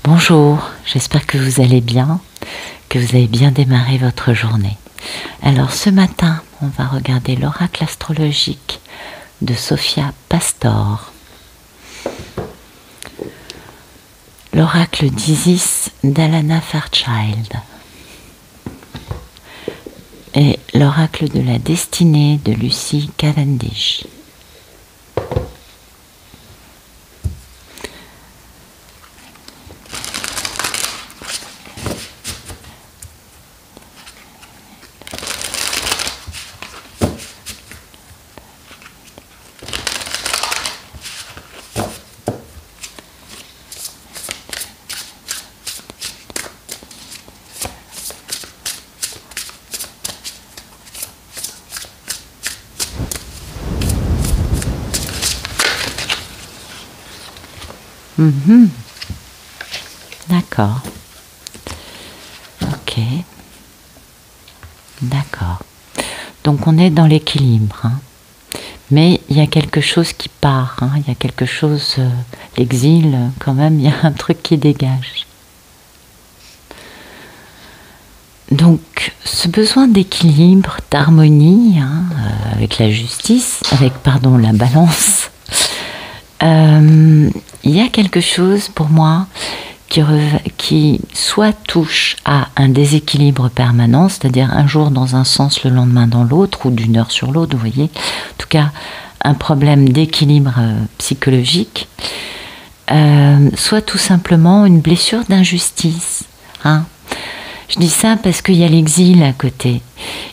Bonjour, j'espère que vous allez bien, que vous avez bien démarré votre journée. Alors ce matin, on va regarder l'oracle astrologique de Sophia Pastor. L'oracle d'Isis d'Alana Fairchild. Et l'oracle de la destinée de Lucy Cavendish. D'accord. Ok. D'accord. Donc on est dans l'équilibre. Hein. Mais il y a quelque chose qui part. Hein. Il y a quelque chose... l'exil, quand même, il y a un truc qui dégage. Donc ce besoin d'équilibre, d'harmonie, hein, avec la justice, avec, pardon, la balance... il y a quelque chose pour moi qui soit touche à un déséquilibre permanent, c'est-à-dire un jour dans un sens, le lendemain dans l'autre, ou d'une heure sur l'autre, vous voyez. En tout cas, un problème d'équilibre psychologique, soit tout simplement une blessure d'injustice. Hein. Je dis ça parce qu'il y a l'exil à côté.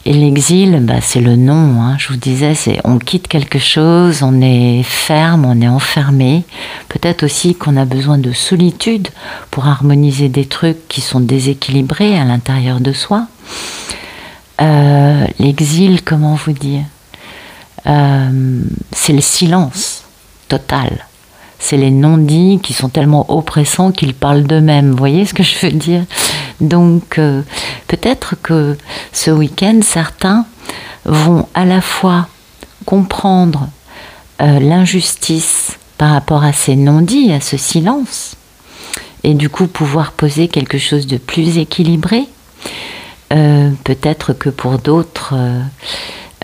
Et l'exil, c'est le non. Hein. Je vous disais, on quitte quelque chose, on est ferme, on est enfermé. Peut-être aussi qu'on a besoin de solitude pour harmoniser des trucs qui sont déséquilibrés à l'intérieur de soi. L'exil, comment vous dire, c'est le silence total. C'est les non-dits qui sont tellement oppressants qu'ils parlent d'eux-mêmes. Vous voyez ce que je veux dire ? Donc, peut-être que ce week-end, certains vont à la fois comprendre l'injustice par rapport à ces non-dits, à ce silence, et du coup pouvoir poser quelque chose de plus équilibré. Peut-être que pour d'autres...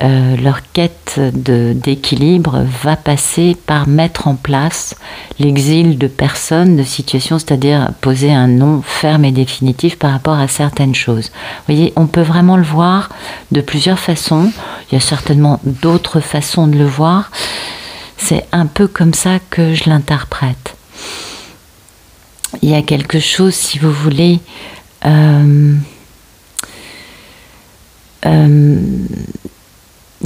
leur quête d'équilibre va passer par mettre en place l'exil de personnes, de situations, c'est-à-dire poser un non ferme et définitif par rapport à certaines choses. Vous voyez, on peut vraiment le voir de plusieurs façons. Il y a certainement d'autres façons de le voir. C'est un peu comme ça que je l'interprète. Il y a quelque chose, si vous voulez...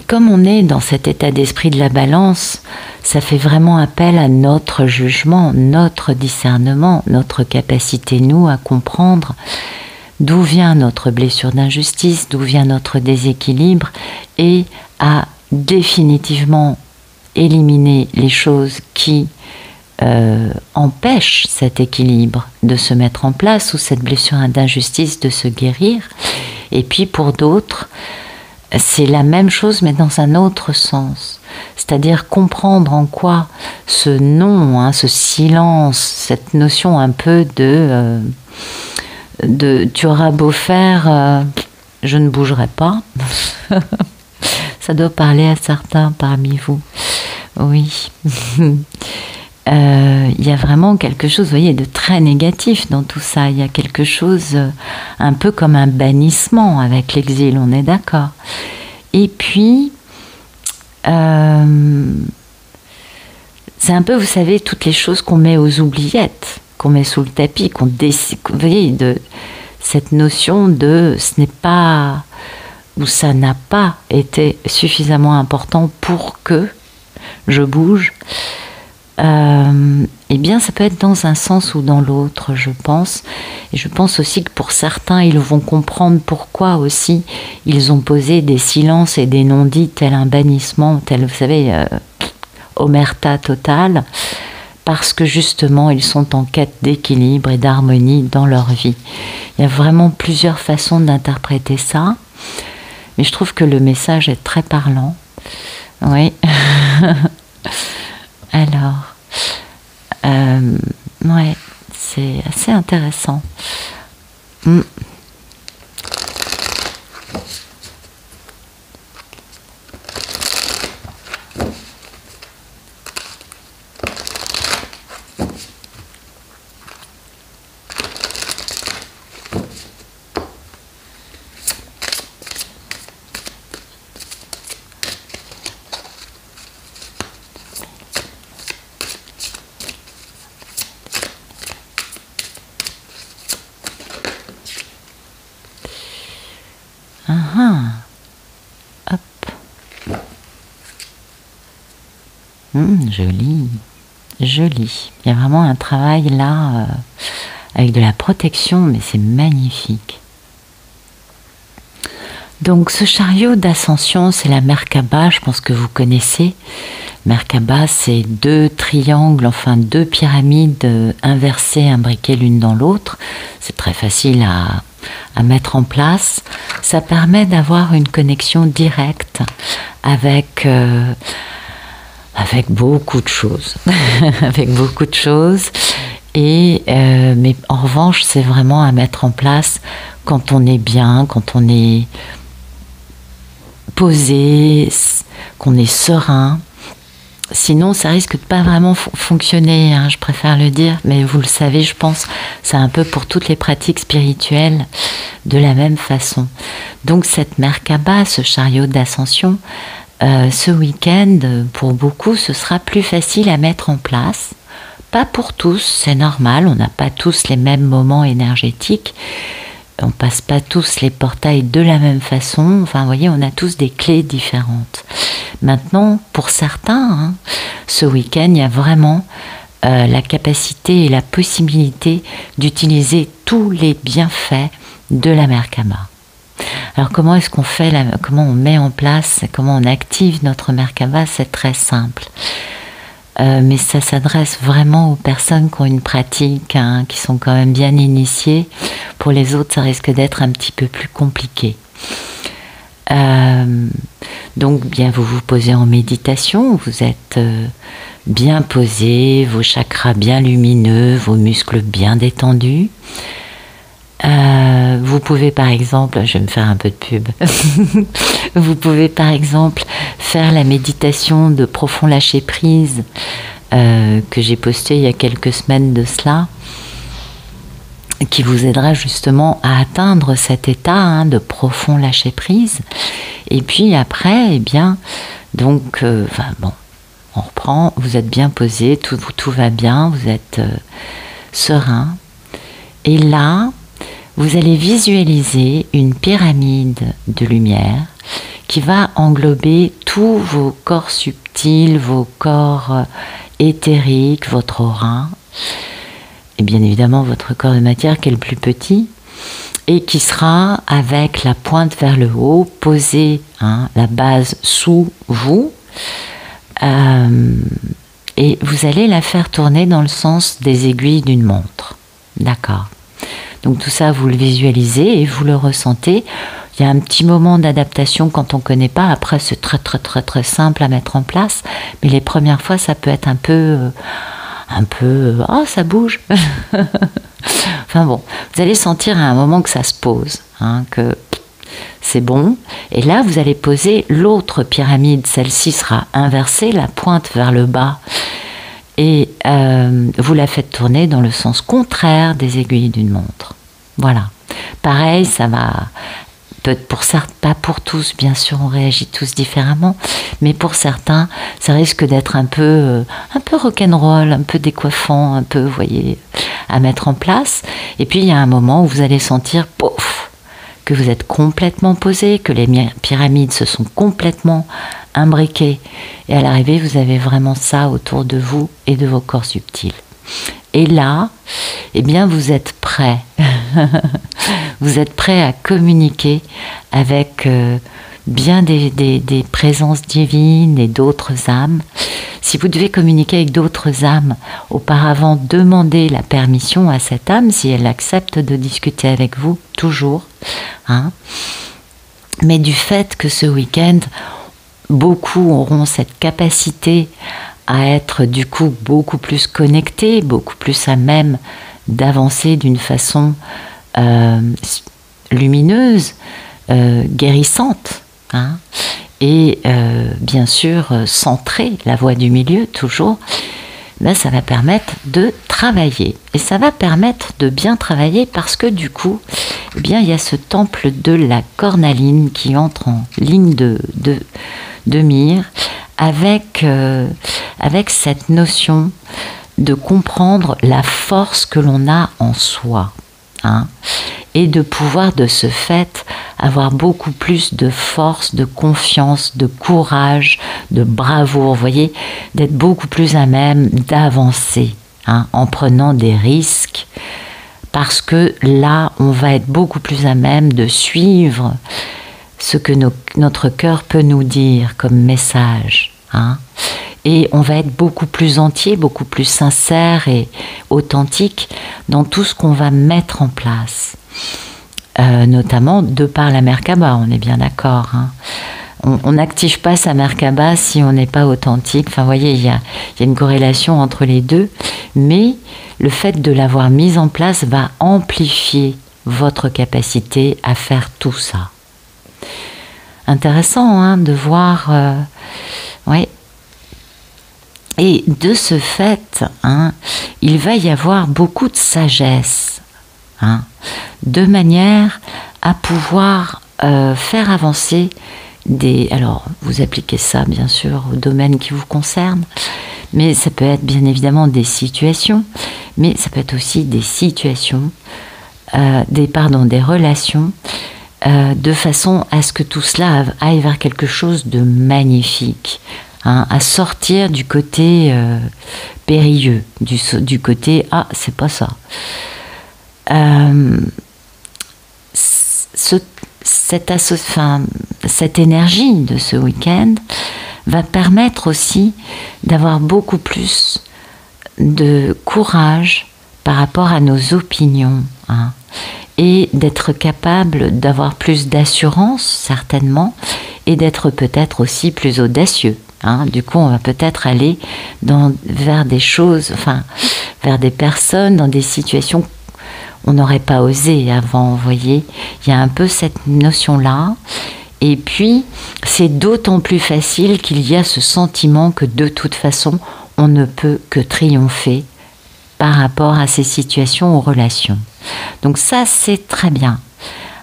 comme on est dans cet état d'esprit de la balance, ça fait vraiment appel à notre jugement, notre discernement, notre capacité, nous, à comprendre d'où vient notre blessure d'injustice, d'où vient notre déséquilibre, et à définitivement éliminer les choses qui empêchent cet équilibre de se mettre en place, ou cette blessure d'injustice de se guérir. Et puis pour d'autres, c'est la même chose mais dans un autre sens, c'est-à-dire comprendre en quoi ce non, hein, ce silence, cette notion un peu de tu auras beau faire, je ne bougerai pas. Ça doit parler à certains parmi vous. Oui. Il y a vraiment quelque chose, vous voyez, de très négatif dans tout ça. Il y a quelque chose un peu comme un bannissement avec l'exil, on est d'accord. Et puis, c'est un peu, vous savez, toutes les choses qu'on met aux oubliettes, qu'on met sous le tapis, vous voyez, de cette notion de ce n'est pas, ou ça n'a pas été suffisamment important pour que je bouge. Eh bien, ça peut être dans un sens ou dans l'autre, je pense. Et je pense aussi que pour certains, ils vont comprendre pourquoi aussi ils ont posé des silences et des non-dits, tel un bannissement, tel, vous savez, omerta totale, parce que justement, ils sont en quête d'équilibre et d'harmonie dans leur vie. Il y a vraiment plusieurs façons d'interpréter ça, mais je trouve que le message est très parlant. Oui. Alors, ouais, c'est assez intéressant. Mm. Hop. Joli, joli. Il y a vraiment un travail là avec de la protection, mais c'est magnifique. Donc ce chariot d'ascension, c'est la Merkaba, je pense que vous connaissez. Merkaba, c'est deux triangles, enfin deux pyramides inversées, imbriquées l'une dans l'autre. C'est très facile à mettre en place. Ça permet d'avoir une connexion directe avec beaucoup de choses. Avec beaucoup de choses. Mais en revanche, c'est vraiment à mettre en place quand on est bien, quand on est posé, qu'on est serein. Sinon, ça risque de pas vraiment fonctionner, hein, je préfère le dire, mais vous le savez, je pense, c'est un peu pour toutes les pratiques spirituelles de la même façon. Donc cette Merkaba, ce chariot d'ascension, ce week-end, pour beaucoup, ce sera plus facile à mettre en place. Pas pour tous, c'est normal, on n'a pas tous les mêmes moments énergétiques, on passe pas tous les portails de la même façon, enfin vous voyez, on a tous des clés différentes. Maintenant, pour certains, hein, ce week-end, il y a vraiment la capacité et la possibilité d'utiliser tous les bienfaits de la Merkaba. Alors comment est-ce qu'on fait, comment on met en place, comment on active notre Merkaba? C'est très simple. Mais ça s'adresse vraiment aux personnes qui ont une pratique, hein, qui sont quand même bien initiées. Pour les autres, ça risque d'être un petit peu plus compliqué. Donc bien, vous vous posez en méditation, vous êtes bien posé, vos chakras bien lumineux, vos muscles bien détendus. Vous pouvez par exemple, je vais me faire un peu de pub, vous pouvez par exemple faire la méditation de profond lâcher prise que j'ai postée il y a quelques semaines de cela, qui vous aidera justement à atteindre cet état, hein, de profond lâcher prise. Et puis après, eh bien, donc, on reprend, vous êtes bien posé, tout va bien, vous êtes serein. Et là, vous allez visualiser une pyramide de lumière qui va englober tous vos corps subtils, vos corps éthériques, votre aura, et bien évidemment votre corps de matière qui est le plus petit, et qui sera avec la pointe vers le haut, posée, hein, la base sous vous, et vous allez la faire tourner dans le sens des aiguilles d'une montre. D'accord. Donc tout ça, vous le visualisez et vous le ressentez. Il y a un petit moment d'adaptation quand on ne connaît pas. Après, c'est très très très très simple à mettre en place. Mais les premières fois, ça peut être un peu oh, ça bouge. Enfin bon, vous allez sentir à un moment que ça se pose, hein, que c'est bon. Et là, vous allez poser l'autre pyramide. Celle-ci sera inversée, la pointe vers le bas. Et vous la faites tourner dans le sens contraire des aiguilles d'une montre. Voilà. Pareil, ça va... Pour certains, pas pour tous, bien sûr, on réagit tous différemment, mais pour certains, ça risque d'être un peu rock'n'roll, un peu décoiffant, un peu, vous voyez, à mettre en place. Et puis, il y a un moment où vous allez sentir, pouf, que vous êtes complètement posé, que les pyramides se sont complètement imbriquées. Et à l'arrivée, vous avez vraiment ça autour de vous et de vos corps subtils. Et là, eh bien, vous êtes prêts. Vous êtes prêts à communiquer avec bien des présences divines et d'autres âmes. Si vous devez communiquer avec d'autres âmes, auparavant, demandez la permission à cette âme, si elle accepte de discuter avec vous, toujours. Hein. Mais du fait que ce week-end, beaucoup auront cette capacité à être du coup beaucoup plus connectés, beaucoup plus à même d'avancer d'une façon lumineuse, guérissante, hein, et bien sûr centrer la voie du milieu toujours, ben, ça va permettre de travailler. Et ça va permettre de bien travailler parce que du coup, eh bien, il y a ce temple de la cornaline qui entre en ligne de mire avec cette notion de comprendre la force que l'on a en soi, hein, et de pouvoir de ce fait avoir beaucoup plus de force, de confiance, de courage, de bravoure, vous voyez, d'être beaucoup plus à même d'avancer, hein, en prenant des risques, parce que là, on va être beaucoup plus à même de suivre ce que notre cœur peut nous dire comme message, hein. Et on va être beaucoup plus entier, beaucoup plus sincère et authentique dans tout ce qu'on va mettre en place. Notamment de par la Merkaba, on est bien d'accord, hein. On n'active pas sa Merkaba si on n'est pas authentique. Enfin, vous voyez, il y a une corrélation entre les deux. Mais le fait de l'avoir mise en place va amplifier votre capacité à faire tout ça. Intéressant, hein, de voir... ouais. Et de ce fait, hein, il va y avoir beaucoup de sagesse, hein, de manière à pouvoir faire avancer des... Alors, vous appliquez ça, bien sûr, au domaine qui vous concerne, mais ça peut être bien évidemment des situations, mais ça peut être aussi des situations, des relations, de façon à ce que tout cela aille vers quelque chose de magnifique, hein, à sortir du côté périlleux, du côté « ah, c'est pas ça ». Cette énergie de ce week-end va permettre aussi d'avoir beaucoup plus de courage par rapport à nos opinions, hein, et d'être capable d'avoir plus d'assurance, certainement, et d'être peut-être aussi plus audacieux. Hein. Du coup, on va peut-être aller vers des choses, enfin, vers des personnes, dans des situations on n'aurait pas osé avant, vous voyez. Il y a un peu cette notion-là. Et puis, c'est d'autant plus facile qu'il y a ce sentiment que de toute façon, on ne peut que triompher par rapport à ces situations ou relations. Donc ça, c'est très bien.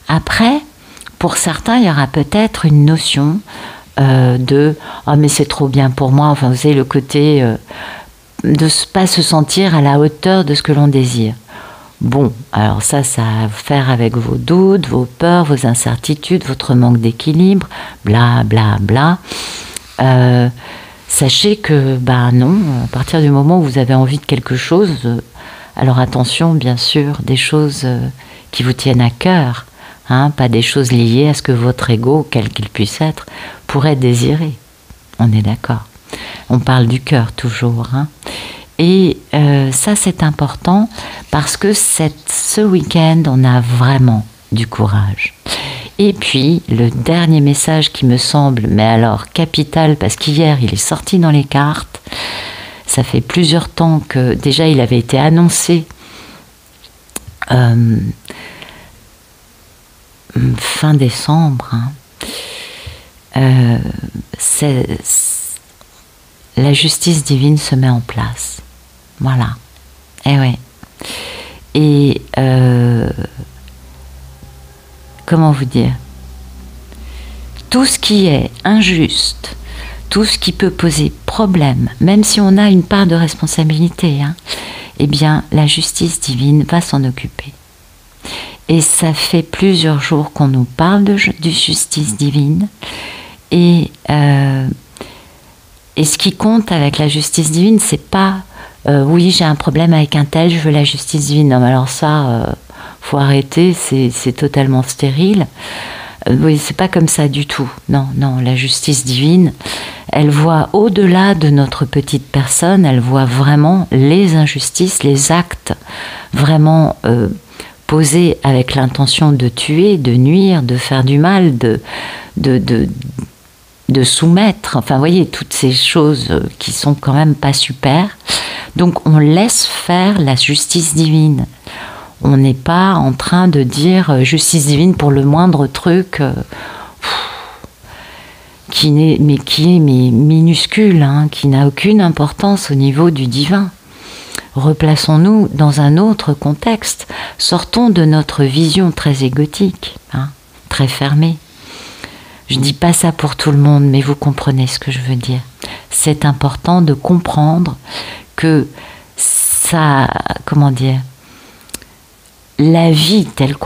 Après, pour certains, il y aura peut-être une notion de « ah, mais c'est trop bien pour moi ». Enfin, vous savez, le côté de ne pas se sentir à la hauteur de ce que l'on désire. Bon, alors ça a à faire avec vos doutes, vos peurs, vos incertitudes, votre manque d'équilibre, bla bla bla. Sachez que, non, à partir du moment où vous avez envie de quelque chose, alors attention, bien sûr, des choses qui vous tiennent à cœur, hein, pas des choses liées à ce que votre ego, quel qu'il puisse être, pourrait désirer. On est d'accord. On parle du cœur toujours, hein. Et ça, c'est important parce que ce week-end, on a vraiment du courage. Et puis, le dernier message qui me semble, mais alors capital, parce qu'hier, il est sorti dans les cartes. Ça fait plusieurs temps que, déjà, il avait été annoncé fin décembre. Hein. La justice divine se met en place. Voilà. Eh ouais. Et comment vous dire? Tout ce qui est injuste, tout ce qui peut poser problème, même si on a une part de responsabilité, hein, eh bien, la justice divine va s'en occuper. Et ça fait plusieurs jours qu'on nous parle de justice divine. Et ce qui compte avec la justice divine, c'est pas oui, j'ai un problème avec un tel, je veux la justice divine. Non, mais alors ça, faut arrêter, c'est totalement stérile. Oui, c'est pas comme ça du tout. Non, non, la justice divine, elle voit au-delà de notre petite personne, elle voit vraiment les injustices, les actes vraiment posés avec l'intention de tuer, de nuire, de faire du mal, de soumettre, enfin, vous voyez, toutes ces choses qui sont quand même pas super. Donc, on laisse faire la justice divine. on n'est pas en train de dire justice divine pour le moindre truc qui est minuscule, hein, qui n'a aucune importance au niveau du divin. Replaçons-nous dans un autre contexte. Sortons de notre vision très égotique, hein, très fermée. Je ne dis pas ça pour tout le monde, mais vous comprenez ce que je veux dire. C'est important de comprendre que ça, comment dire, la vie telle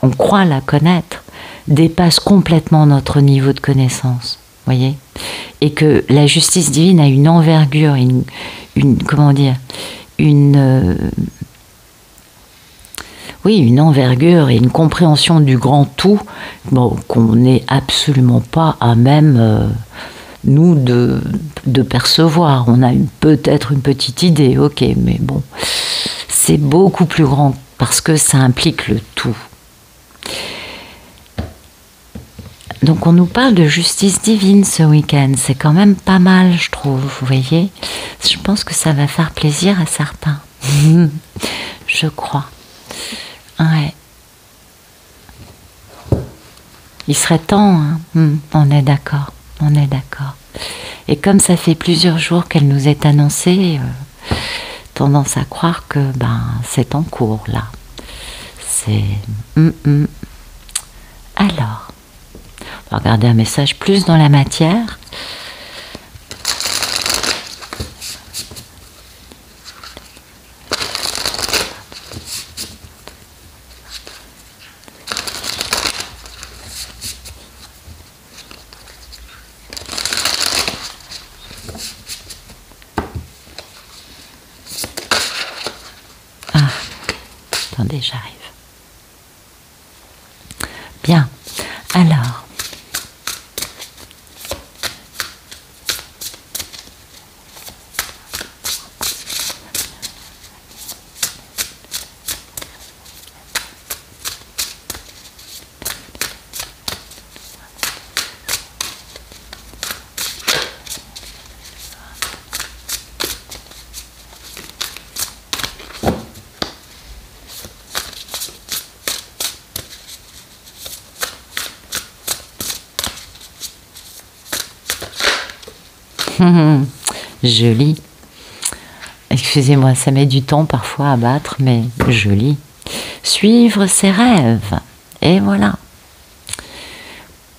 on croit la connaître dépasse complètement notre niveau de connaissance, voyez, et que la justice divine a une envergure, une envergure et une compréhension du grand tout, bon, qu'on n'est absolument pas à même nous de percevoir. On a peut-être une petite idée, ok, mais bon, c'est beaucoup plus grand parce que ça implique le tout. Donc on nous parle de justice divine ce week-end, c'est quand même pas mal, je trouve, vous voyez. Je pense que ça va faire plaisir à certains, je crois. Ouais. Il serait temps, hein. On est d'accord, on est d'accord. Et comme ça fait plusieurs jours qu'elle nous est annoncée, tendance à croire que c'est en cours là. C'est... Alors, on va regarder un message plus dans la matière. Attendez, j'arrive. Bien. Alors. Joli. Excusez-moi, ça met du temps parfois à battre, mais joli. Suivre ses rêves. Et voilà.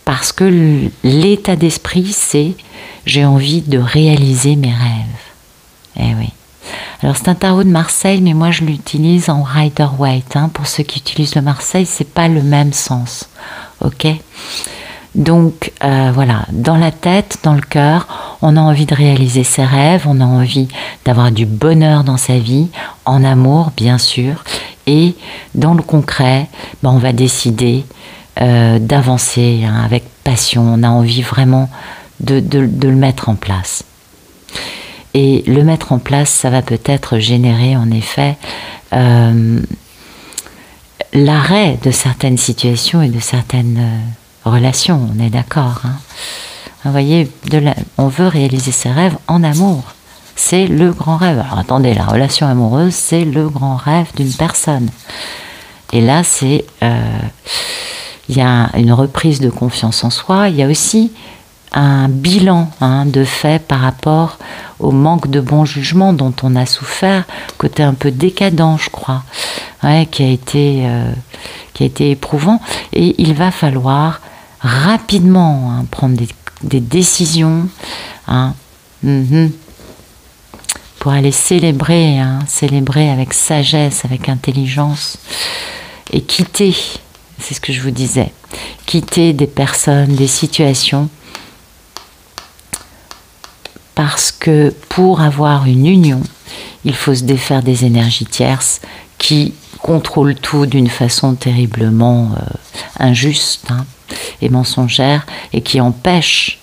Parce que l'état d'esprit, c'est j'ai envie de réaliser mes rêves. Eh oui. Alors c'est un tarot de Marseille, mais moi je l'utilise en Rider-Waite. Hein. Pour ceux qui utilisent le Marseille, c'est pas le même sens. Ok ? Donc voilà, dans la tête, dans le cœur, on a envie de réaliser ses rêves, on a envie d'avoir du bonheur dans sa vie, en amour bien sûr, et dans le concret, on va décider d'avancer avec passion, on a envie vraiment de le mettre en place. Et le mettre en place, ça va peut-être générer en effet l'arrêt de certaines situations et de certaines relations, on est d'accord. Hein. Vous voyez, on veut réaliser ses rêves en amour. C'est le grand rêve. Alors attendez, la relation amoureuse, c'est le grand rêve d'une personne. Et là, il y a une reprise de confiance en soi. Il y a aussi un bilan de fait par rapport au manque de bon jugement dont on a souffert, côté un peu décadent, je crois, qui a été éprouvant. Et il va falloir rapidement prendre des décisions pour aller célébrer avec sagesse, avec intelligence, et quitter, c'est ce que je vous disais, quitter des personnes, des situations, parce que pour avoir une union, il faut se défaire des énergies tierces qui contrôlent tout d'une façon terriblement injuste et mensongère, et qui empêchent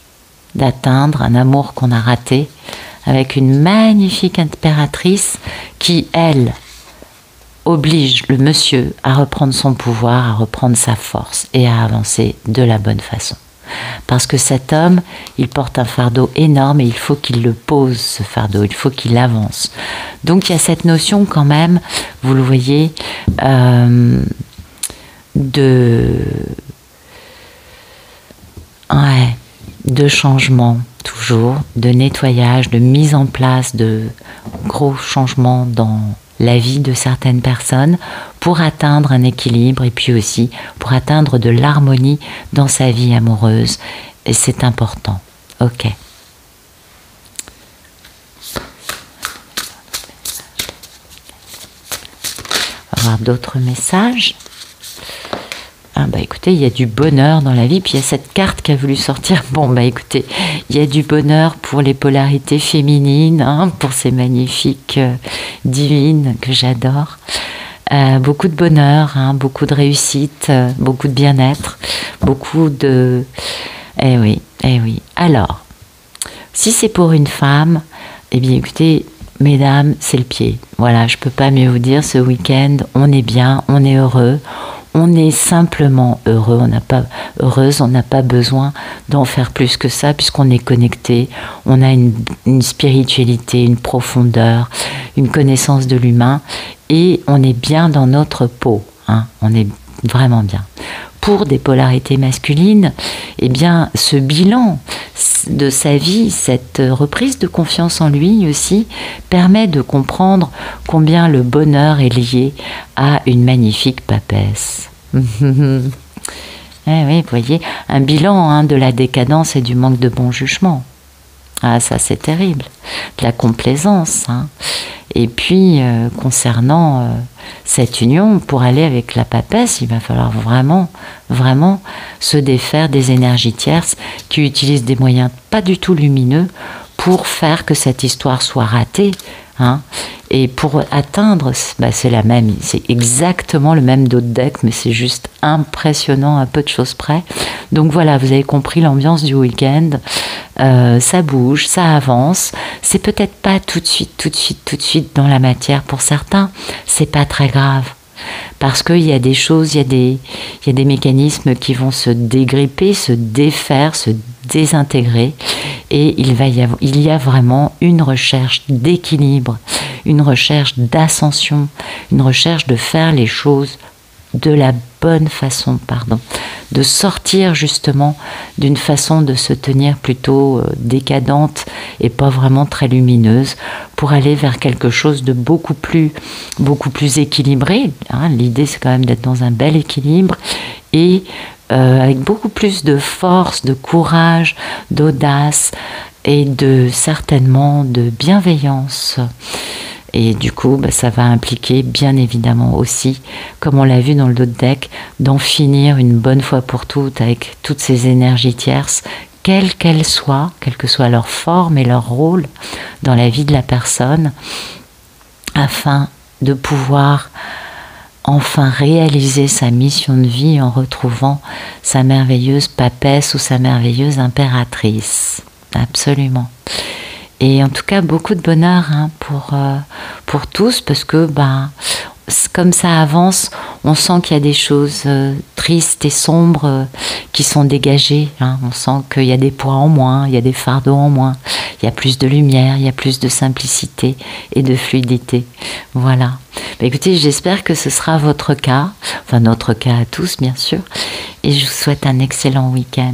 d'atteindre un amour qu'on a raté, avec une magnifique impératrice qui, elle, oblige le monsieur à reprendre son pouvoir, à reprendre sa force et à avancer de la bonne façon. Parce que cet homme, il porte un fardeau énorme et il faut qu'il le pose, ce fardeau, il faut qu'il avance. Donc il y a cette notion quand même, vous le voyez, de changement, toujours, de nettoyage, de mise en place de gros changements dans la vie de certaines personnes pour atteindre un équilibre et puis aussi pour atteindre de l'harmonie dans sa vie amoureuse. Et c'est important. Ok. On va voir d'autres messages. Ah bah écoutez, il y a du bonheur dans la vie, puis il y a cette carte qui a voulu sortir. Bon bah écoutez, il y a du bonheur pour les polarités féminines, hein, pour ces magnifiques divines que j'adore. Beaucoup de bonheur, hein, beaucoup de réussite, beaucoup de bien-être, beaucoup de... Eh oui, eh oui. Alors, si c'est pour une femme, eh bien écoutez, mesdames, c'est le pied. Voilà, je peux pas mieux vous dire, ce week-end, on est bien, on est heureux. On est simplement heureux, on n'a pas besoin d'en faire plus que ça puisqu'on est connecté, on a une spiritualité, une profondeur, une connaissance de l'humain et on est bien dans notre peau, hein, on est vraiment bien. Pour des polarités masculines, eh bien, ce bilan de sa vie, cette reprise de confiance en lui aussi, permet de comprendre combien le bonheur est lié à une magnifique papesse. Eh oui, vous voyez, un bilan, hein, de la décadence et du manque de bon jugement. Ah, ça c'est terrible. De la complaisance. Hein. Et puis, concernant cette union, pour aller avec la papesse, il va falloir vraiment, vraiment se défaire des énergies tierces qui utilisent des moyens pas du tout lumineux pour faire que cette histoire soit ratée. Hein. Et pour atteindre, bah c'est exactement le même dos de deck, mais c'est juste impressionnant à peu de choses près. Donc voilà, vous avez compris l'ambiance du week-end. Ça bouge, ça avance. C'est peut-être pas tout de suite dans la matière pour certains. C'est pas très grave. Parce qu'il y a des choses, il y a des mécanismes qui vont se dégripper, se défaire, se désintégrer. Et il y a vraiment une recherche d'équilibre, une recherche d'ascension, une recherche de faire les choses de la bonne façon, de sortir justement d'une façon de se tenir plutôt décadente et pas vraiment très lumineuse pour aller vers quelque chose de beaucoup plus équilibré. Hein. L'idée, c'est quand même d'être dans un bel équilibre et avec beaucoup plus de force, de courage, d'audace et certainement de bienveillance. Et du coup, bah, ça va impliquer bien évidemment aussi, comme on l'a vu dans le dos de deck, d'en finir une bonne fois pour toutes avec toutes ces énergies tierces, quelles qu'elles soient, quelle que soit leur forme et leur rôle dans la vie de la personne, afin de pouvoir enfin réaliser sa mission de vie en retrouvant sa merveilleuse papesse ou sa merveilleuse impératrice. Absolument. Et en tout cas, beaucoup de bonheur, hein, pour tous, parce que comme ça avance, on sent qu'il y a des choses tristes et sombres qui sont dégagées. Hein. On sent qu'il y a des poids en moins, il y a des fardeaux en moins, il y a plus de lumière, il y a plus de simplicité et de fluidité. Voilà. Écoutez, j'espère que ce sera votre cas, enfin notre cas à tous bien sûr, et je vous souhaite un excellent week-end.